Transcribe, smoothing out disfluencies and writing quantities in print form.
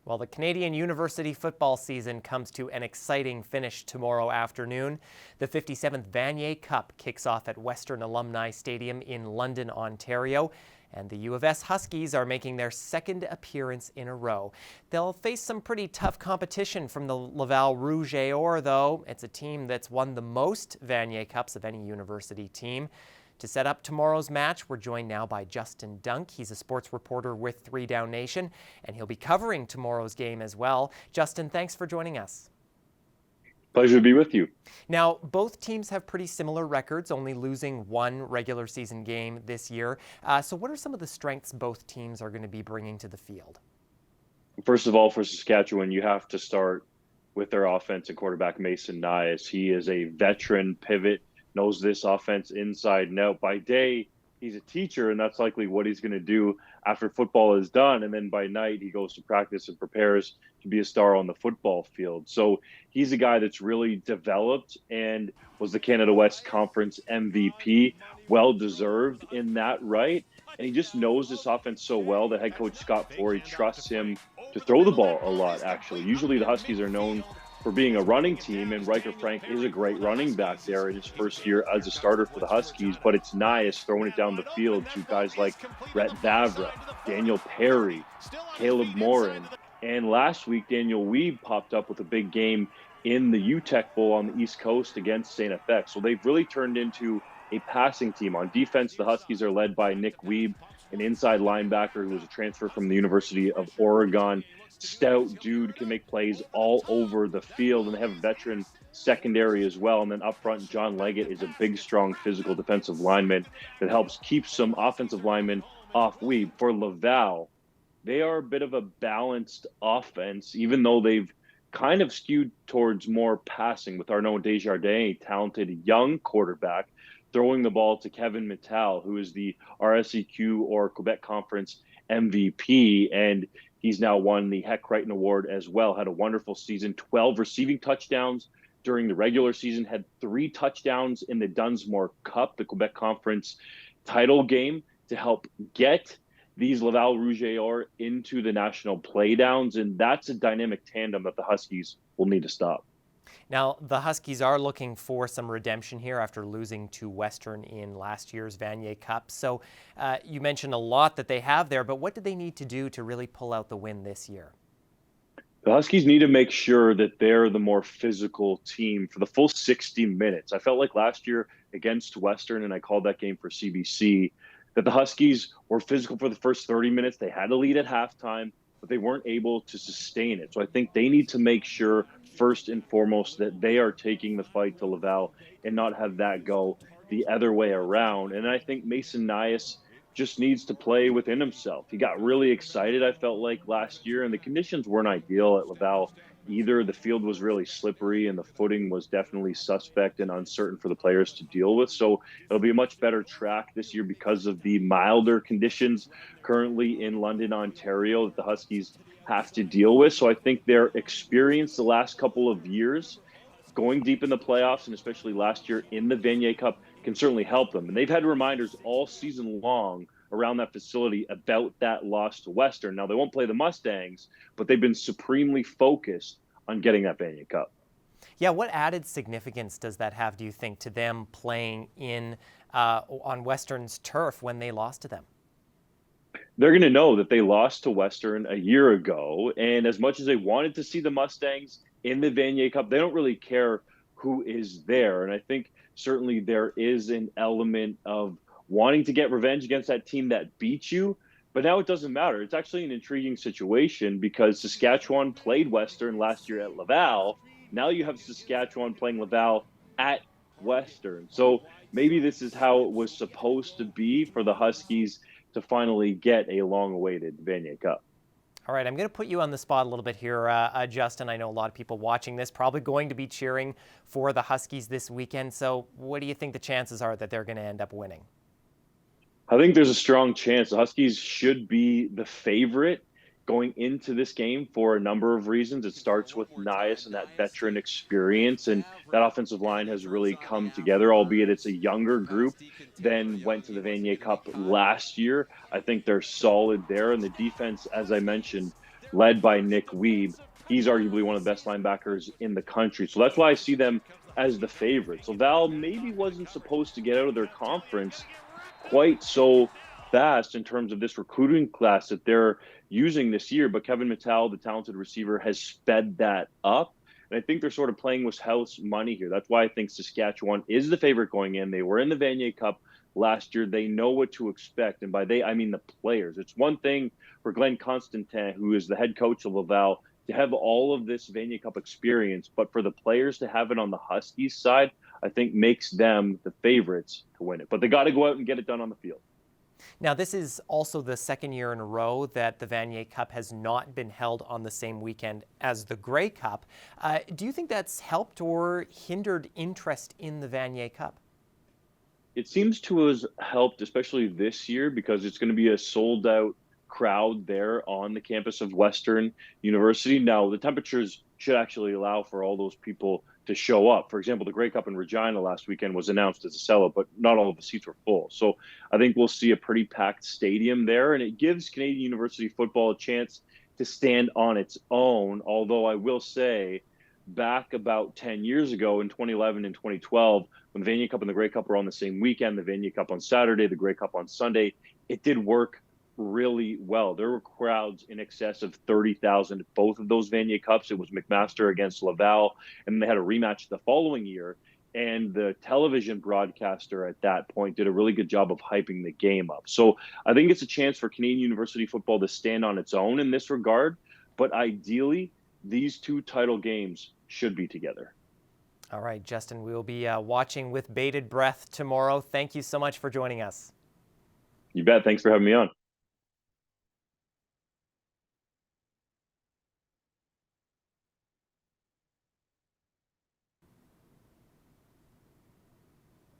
Well, the Canadian University football season comes to an exciting finish tomorrow afternoon. The 57th Vanier Cup kicks off at Western Alumni Stadium in London, Ontario. And the U of S Huskies are making their second appearance in a row. They'll face some pretty tough competition from the Laval Rouge, though. It's a team that's won the most Vanier Cups of any university team. To set up tomorrow's match, we're joined now by Justin Dunk. He's a sports reporter with 3 Down Nation, and he'll be covering tomorrow's game as well. Justin, thanks for joining us. Pleasure to be with you. Now, both teams have pretty similar records, only losing 1 regular season game this year. So what are some of the strengths both teams are going to be bringing to the field? First of all, for Saskatchewan, you have to start with their offense and quarterback Mason Nias. He is a veteran pivot, knows this offense inside and out. By day, he's a teacher, and that's likely what he's going to do after football is done. And then by night, he goes to practice and prepares to be a star on the football field. So he's a guy that's really developed and was the Canada West Conference MVP, well-deserved in that right. And he just knows this offense so well that head coach Scott Flory trusts him to throw the ball a lot, actually. Usually the Huskies are known for being a running team, and Riker Frank is a great running back there in his first year as a starter for the Huskies, but it's Nias throwing it down the field to guys like Brett Vavra, Daniel Perry, Caleb Morin, and last week Daniel Weeb popped up with a big game in the UTEC Bowl on the East Coast against St. FX. So they've really turned into a passing team. On defense, the Huskies are led by Nick Weeb, an inside linebacker who was a transfer from the University of Oregon. Stout dude, can make plays all over the field, and they have a veteran secondary as well. And then up front, John Leggett is a big, strong, physical defensive lineman that helps keep some offensive linemen off Weeb. For Laval, they are a bit of a balanced offense, even though they've kind of skewed towards more passing with Arnaud Desjardins, a talented young quarterback, throwing the ball to Kevin Mittal, who is the RSEQ or Quebec Conference MVP, and he's now won the Heck Crichton Award as well. Had a wonderful season, 12 receiving touchdowns during the regular season, had 3 touchdowns in the Dunsmore Cup, the Quebec Conference title game, to help get these Laval Rouge into the national playdowns, and that's a dynamic tandem that the Huskies will need to stop. Now, the Huskies are looking for some redemption here after losing to Western in last year's Vanier Cup. So you mentioned a lot that they have there, but what do they need to do to really pull out the win this year? The Huskies need to make sure that they're the more physical team for the full 60 minutes. I felt like last year against Western, and I called that game for CBC, that the Huskies were physical for the first 30 minutes. They had a lead at halftime, but they weren't able to sustain it. So I think they need to make sure, first and foremost, that they are taking the fight to Laval and not have that go the other way around. And I think Mason Nias just needs to play within himself. He got really excited, I felt like, last year, and the conditions weren't ideal at Laval either. The field was really slippery, and the footing was definitely suspect and uncertain for the players to deal with. So it'll be a much better track this year because of the milder conditions currently in London, Ontario, that the Huskies have to deal with. So I think their experience the last couple of years going deep in the playoffs, and especially last year in the Vanier Cup, can certainly help them. And they've had reminders all season long around that facility about that loss to Western. Now, they won't play the Mustangs, but they've been supremely focused on getting that Vanier Cup. Yeah, what added significance does that have, do you think, to them playing in on Western's turf when they lost to them? They're going to know that they lost to Western a year ago, and as much as they wanted to see the Mustangs in the Vanier Cup, they don't really care who is there. And I think certainly there is an element of wanting to get revenge against that team that beat you, but now it doesn't matter. It's actually an intriguing situation because Saskatchewan played Western last year at Laval. Now you have Saskatchewan playing Laval at Western. So maybe this is how it was supposed to be for the Huskies to finally get a long-awaited Vanier Cup. All right, I'm going to put you on the spot a little bit here, Justin. I know a lot of people watching this probably going to be cheering for the Huskies this weekend. So what do you think the chances are that they're going to end up winning? I think there's a strong chance. The Huskies should be the favorite going into this game for a number of reasons. It starts with Nias and that veteran experience, and that offensive line has really come together, albeit it's a younger group than went to the Vanier Cup last year. I think they're solid there, and the defense, as I mentioned, led by Nick Weeb. He's arguably one of the best linebackers in the country. So that's why I see them as the favorites. Laval maybe wasn't supposed to get out of their conference quite so fast in terms of this recruiting class that they're using this year, but Kevin Mattel, the talented receiver, has sped that up. And I think they're sort of playing with house money here. That's why I think Saskatchewan is the favorite going in. They were in the Vanier Cup last year. They know what to expect. And by they, I mean the players. It's one thing for Glenn Constantin, who is the head coach of Laval, to have all of this Vanier Cup experience, but for the players to have it on the Huskies side, I think makes them the favorites to win it. But they got to go out and get it done on the field. Now, this is also the second year in a row that the Vanier Cup has not been held on the same weekend as the Grey Cup. Do you think that's helped or hindered interest in the Vanier Cup? It seems to have helped, especially this year, because it's going to be a sold-out crowd there on the campus of Western University. Now, the temperatures should actually allow for all those people to show up. For example, the Grey Cup in Regina last weekend was announced as a sellout, but not all of the seats were full. So I think we'll see a pretty packed stadium there, and it gives Canadian University football a chance to stand on its own. Although I will say, back about 10 years ago in 2011 and 2012, when the Vanier Cup and the Grey Cup were on the same weekend, the Vanier Cup on Saturday, the Grey Cup on Sunday, it did work really well. There were crowds in excess of 30,000 at both of those Vanier Cups. It was McMaster against Laval, and they had a rematch the following year. And the television broadcaster at that point did a really good job of hyping the game up. So I think it's a chance for Canadian University football to stand on its own in this regard. But ideally, these two title games should be together. All right, Justin, we will be watching with bated breath tomorrow. Thank you so much for joining us. You bet. Thanks for having me on.